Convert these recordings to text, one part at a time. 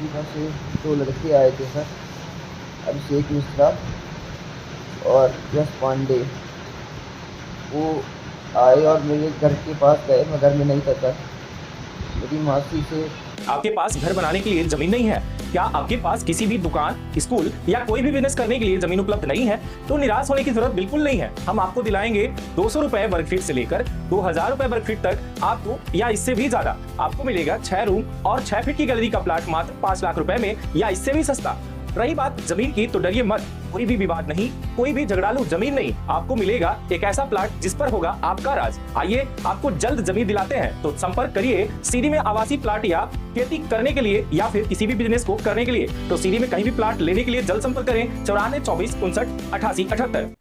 रीवा से 2 लड़के आए थे सर, अभिषेक मिश्रा और यश पांडे। वो आए और मेरे घर के पास गए, मैं घर में नहीं था सर। मेरी मासी से आपके पास घर बनाने के लिए जमीन नहीं है क्या? आपके पास किसी भी दुकान, स्कूल या कोई भी बिजनेस करने के लिए जमीन उपलब्ध नहीं है? तो निराश होने की जरूरत बिल्कुल नहीं है। हम आपको दिलाएंगे 200 रुपए वर्ग फीट से लेकर 2000 रुपए वर्ग फीट तक आपको, या इससे भी ज्यादा आपको मिलेगा 6 रूम और 6 फीट की गैलरी का प्लाट मात्र 5 लाख रुपए में, या इससे भी सस्ता। रही बात जमीन की, तो डरिए मत, कोई भी विवाद नहीं, कोई भी झगड़ालू जमीन नहीं। आपको मिलेगा एक ऐसा प्लाट जिस पर होगा आपका राज। आइए आपको जल्द जमीन दिलाते हैं, तो संपर्क करिए सीडी में आवासीय प्लाट या खेती करने के लिए या फिर किसी भी बिजनेस को करने के लिए। तो सीडी में कहीं भी प्लाट लेने के लिए जल्द संपर्क करें 94 24 59 88 78।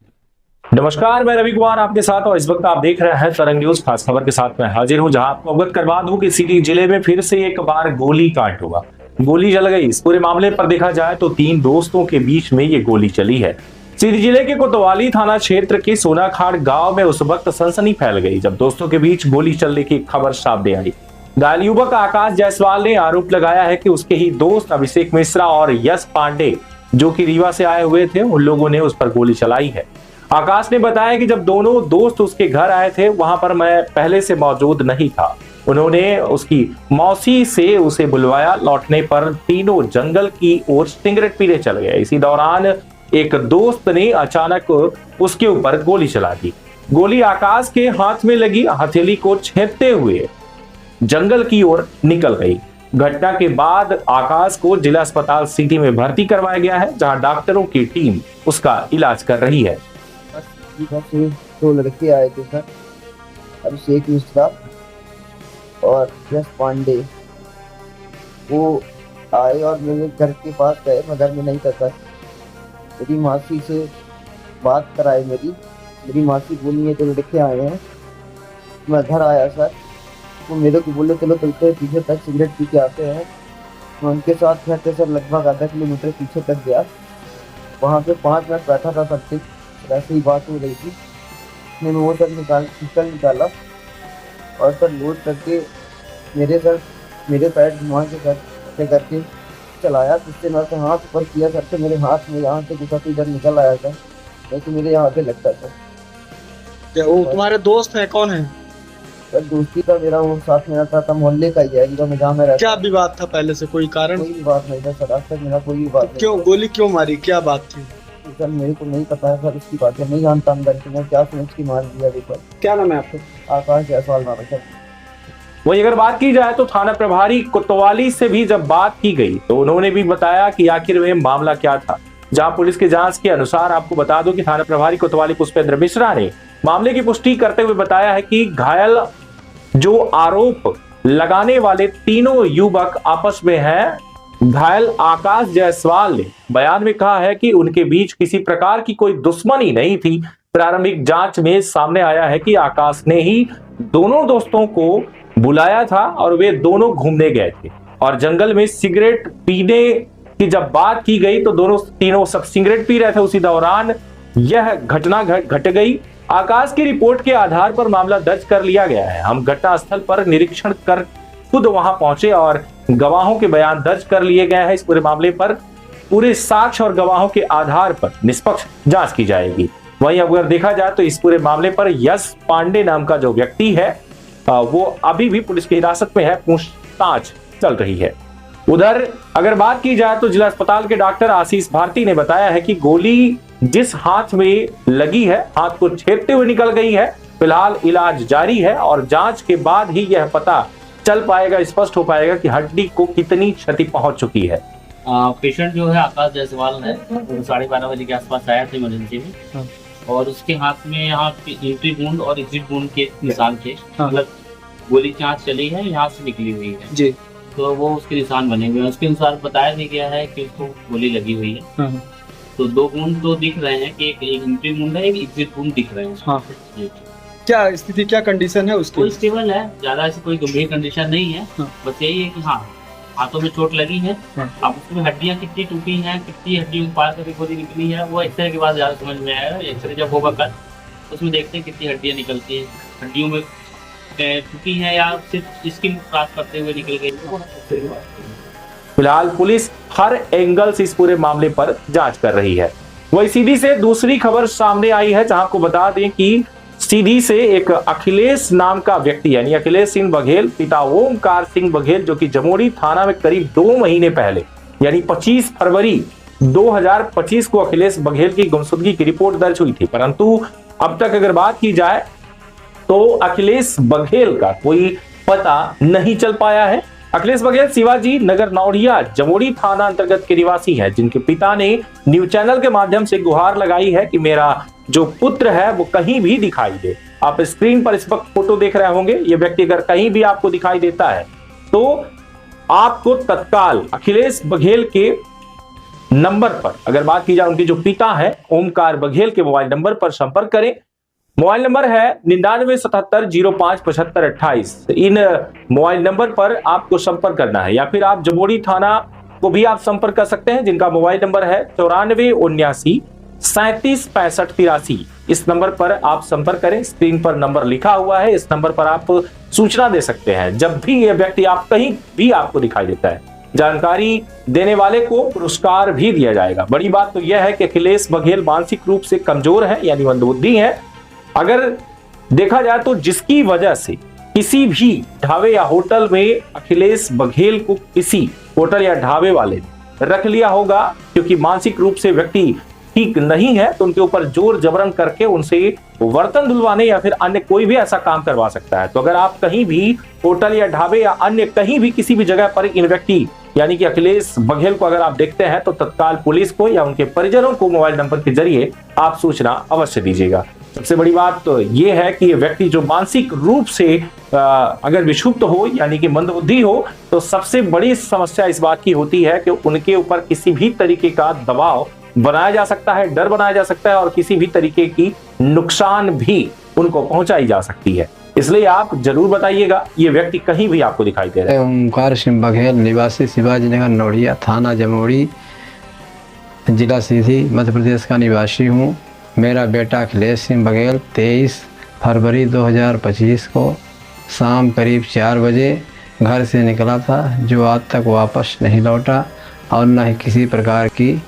नमस्कार, मैं रवि कुमार आपके साथ, और इस वक्त आप देख रहे हैं तरंग न्यूज। खास खबर के साथ मैं हाजिर हूं, जहां आपको अवगत करवा दूं कि सीधी जिले में फिर से एक बार गोली कांड हुआ। गोली चल गई। इस पूरे मामले पर देखा जाए तो 3 दोस्तों के बीच में ये गोली चली है। सीधी जिले के कोतवाली थाना क्षेत्र के सोनाखाड़ गांव में उस वक्त सनसनी फैल गई जब दोस्तों के बीच गोली चलने की खबर सामने आई। घायल युवक आकाश जायसवाल ने आरोप लगाया है कि उसके ही दोस्त अभिषेक मिश्रा और यश पांडे, जो कि रीवा से आए हुए थे, उन लोगों ने उस पर गोली चलाई है। आकाश ने बताया कि जब दोनों दोस्त उसके घर आए थे, वहां पर मैं पहले से मौजूद नहीं था। उन्होंने उसकी मौसी से उसे बुलवाया। लौटने पर तीनों जंगल की ओर सिगरेट पीने चल गए। इसी दौरान एक दोस्त ने अचानक उसके ऊपर गोली चला दी। गोली आकाश के हाथ में लगी, हथेली को छेदते हुए जंगल की ओर निकल गई। घटना के बाद आकाश को जिला अस्पताल सिटी में भर्ती करवाया गया है, जहां डॉक्टरों की टीम उसका इलाज कर रही है। 2 लड़के आए थे सर, अभिषेक मिश्रा और यश पांडे। वो आए और मेरे घर के पास गए, मैं घर में नहीं था सर। मेरी मासी से बात कराई। मेरी मासी बोली है तो लड़के आए हैं। मैं घर आया सर, वो मेरे को बोले चलो चलते हैं पीछे तक, सिगरेट पी के आते हैं। मैं उनके साथ रहते सर लगभग आधा किलोमीटर पीछे तक गया। वहाँ पे 5 मिनट बैठा था सर, वैसे ही बात हो रही थी। मैंने वो सर पिस्टल निकाला और सर लोड करके मेरे पैर घुमा के करके चलाया, जिससे मैं हाथ ऊपर किया सर, से मेरे हाथ में यहाँ से घुसा इधर निकल आया था, नहीं तो मेरे यहाँ पे लगता था। क्या वो तुम्हारे दोस्त है? कौन है? सर दोस्ती का मेरा वो साथ में रहता था, मोहल्ले का ही है, जहाँ मैं रहता। क्या विवाद था पहले से? कोई कारण? कोई भी बात नहीं था सर, आज तक मेरा कोई भी बात नहीं। क्यों गोली क्यों मारी? क्या बात थी? सर मेरे को नहीं पता है सर, उसकी बातें नहीं जानता अंदर की, मैं क्या समझ की मार दिया। देखो क्या नाम है आपका? आकाश जायसवाल नाम है सर। वही अगर बात की जाए तो थाना प्रभारी कोतवाली से भी जब बात की गई तो उन्होंने भी बताया कि आखिर में मामला क्या था। जहां पुलिस की जांच के अनुसार आपको बता दो कि थाना प्रभारी कोतवाली पुष्पेंद्र मिश्रा ने मामले की पुष्टि करते हुए बताया है कि घायल जो आरोप लगाने वाले तीनों युवक आपस में हैं। घायल आकाश जायसवाल ने बयान में कहा है कि उनके बीच किसी प्रकार की कोई दुश्मनी नहीं थी। प्रारंभिक जांच में सामने आया है कि आकाश ने ही दोनों दोस्तों को बुलाया था और वे दोनों घूमने गए थे, और जंगल में सिगरेट पीने की जब बात की गई तो तीनों सब सिगरेट पी रहे थे। उसी दौरान यह घटना घट गई। आकाश की रिपोर्ट के आधार पर मामला दर्ज कर लिया गया है। हम घटना स्थल पर निरीक्षण कर खुद वहां पहुंचे और गवाहों के बयान दर्ज कर लिए गए हैं। इस पूरे मामले पर पूरे साक्ष्य और गवाहों के आधार पर निष्पक्ष जांच की जाएगी। वहीं अगर देखा जाए तो इस पूरे मामले पर यश पांडे नाम का जो व्यक्ति है वो अभी भी पुलिस की हिरासत में है, पूछताछ चल रही है। उधर अगर बात की जाए तो जिला अस्पताल के डॉक्टर आशीष भारती ने बताया है कि गोली जिस हाथ में लगी है, हाथ को छेदते हुए निकल गई है। फिलहाल इलाज जारी है और जांच के बाद ही यह पता चल पाएगा, स्पष्ट हो पाएगा कि हड्डी को कितनी क्षति पहुंच चुकी है। पेशेंट जो है आकाश जायसवाल है, 12:30 बजे के आसपास आया था इमरजेंसी में, और उसके हाथ में यहाँ एंट्री वुंड और एग्जिट वुंड के निशान थे। मतलब गोली जहाँ चली है यहाँ से निकली हुई है जी, तो वो उसके निशान बने हुए हैं। उसके अनुसार बताया भी गया है कि उसको गोली लगी हुई है। तो 2 वुंड तो दिख रहे हैं कि एक एंट्री वुंड है, एक एग्जिट वुंड दिख रहे हैं। हाँ। क्या स्थिति, क्या कंडीशन है उसकी? कोई स्टेबल है, ज्यादा ऐसी कोई गंभीर कंडीशन नहीं है। बस यही है कि हाँ हाथों में चोट लगी है। अब उसमें हड्डियां कितनी टूटी हैं, कितनी हड्डियों के पार करके गोली निकली है, वो एक्सरे के बाद ज्यादा समझ में आएगा। एक्सरे जब होगा कल उसमें देखते हैं कितनी हड्डियां निकलती हैं, हड्डियों में टूटी है या सिर्फ स्किन क्रॉस करते हुए निकल गई। फिलहाल पुलिस हर एंगल से इस पूरे मामले पर जांच कर रही है। वही सीधी से दूसरी खबर सामने आई है, जहां आपको बता दें कि सीधी से एक अखिलेश नाम का व्यक्ति यानी अखिलेश सिंह बघेल पिता ओमकार सिंह बघेल, जो कि जमोड़ी थाना में करीब 2 महीने पहले यानी 25 फरवरी 2025 को अखिलेश बघेल की गुमशुदगी की रिपोर्ट दर्ज हुई थी। परंतु अब तक अगर बात की जाए तो अखिलेश बघेल का कोई पता नहीं चल पाया है। अखिलेश बघेल शिवाजी नगर नौड़िया जमोड़ी थाना अंतर्गत के निवासी हैं, जिनके पिता ने न्यूज चैनल के माध्यम से गुहार लगाई है कि मेरा जो पुत्र है वो कहीं भी दिखाई दे। आप स्क्रीन पर इस वक्त फोटो देख रहे होंगे, ये व्यक्ति अगर कहीं भी आपको दिखाई देता है तो आपको तत्काल अखिलेश बघेल के नंबर पर, अगर बात की जाए उनके जो पिता है ओमकार बघेल के मोबाइल नंबर पर संपर्क करें। मोबाइल नंबर है 9977057528। इन मोबाइल नंबर पर आपको संपर्क करना है, या फिर आप जमोड़ी थाना को भी आप संपर्क कर सकते हैं, जिनका मोबाइल नंबर है 9479376583। इस नंबर पर आप संपर्क करें। स्क्रीन पर नंबर लिखा हुआ है, इस नंबर पर आप सूचना दे सकते हैं जब भी यह व्यक्ति आप कहीं भी आपको दिखाई देता है। जानकारी देने वाले को पुरस्कार भी दिया जाएगा। बड़ी बात तो यह है कि अखिलेश बघेल मानसिक रूप से कमजोर है यानी मंदबुद्धि है। अगर देखा जाए तो जिसकी वजह से किसी भी ढाबे या होटल में अखिलेश बघेल को किसी होटल या ढाबे वाले ने रख लिया होगा, क्योंकि मानसिक रूप से व्यक्ति ठीक नहीं है, तो उनके ऊपर जोर जबरन करके उनसे बर्तन धुलवाने या फिर अन्य कोई भी ऐसा काम करवा सकता है। तो अगर आप कहीं भी होटल या ढाबे या अन्य कहीं भी किसी भी जगह पर इन व्यक्ति यानी कि अखिलेश बघेल को अगर आप देखते हैं तो तत्काल पुलिस को या उनके परिजनों को मोबाइल नंबर के जरिए आप सूचना अवश्य दीजिएगा। सबसे बड़ी बात तो ये है कि ये व्यक्ति जो मानसिक रूप से अगर विक्षुब्ध हो यानी कि मंदबुद्धि हो, तो सबसे बड़ी समस्या इस बात की होती है कि उनके ऊपर किसी भी तरीके का दबाव बनाया जा सकता है, डर बनाया जा सकता है और किसी भी तरीके की नुकसान भी उनको पहुंचाई जा सकती है। इसलिए आप जरूर बताइएगा ये व्यक्ति कहीं भी आपको दिखाई दे रहा है। ओमकार सिंह बघेल निवासी शिवाजी नगर नौड़िया थाना जमोड़ी जिला सीधी मध्य प्रदेश का निवासी हूँ। मेरा बेटा अखिलेश सिंह बघेल 23 फरवरी 2025 को शाम करीब 4 बजे घर से निकला था, जो आज तक वापस नहीं लौटा और न ही किसी प्रकार की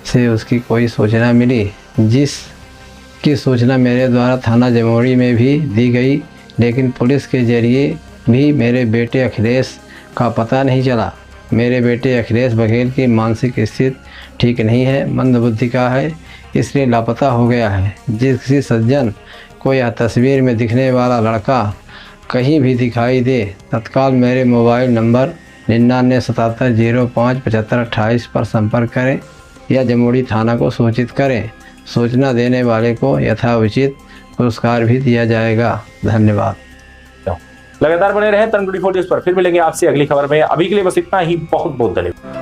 से उसकी कोई सूचना मिली। जिसकी सूचना मेरे द्वारा थाना जमोड़ी में भी दी गई, लेकिन पुलिस के जरिए भी मेरे बेटे अखिलेश का पता नहीं चला। मेरे बेटे अखिलेश बघेल की मानसिक स्थिति ठीक नहीं है, मंदबुद्धि का है, इसलिए लापता हो गया है। जिस किसी सज्जन को यह तस्वीर में दिखने वाला लड़का कहीं भी दिखाई दे, तत्काल मेरे मोबाइल नंबर 9977057528 पर संपर्क करें या जमोड़ी थाना को सूचित करें। सूचना देने वाले को यथाउचित पुरस्कार भी दिया जाएगा। धन्यवाद। लगातार बने रहें तन 24 पर। फिर मिलेंगे आपसे अगली खबर में। अभी के लिए बस इतना ही। बहुत बहुत धन्यवाद।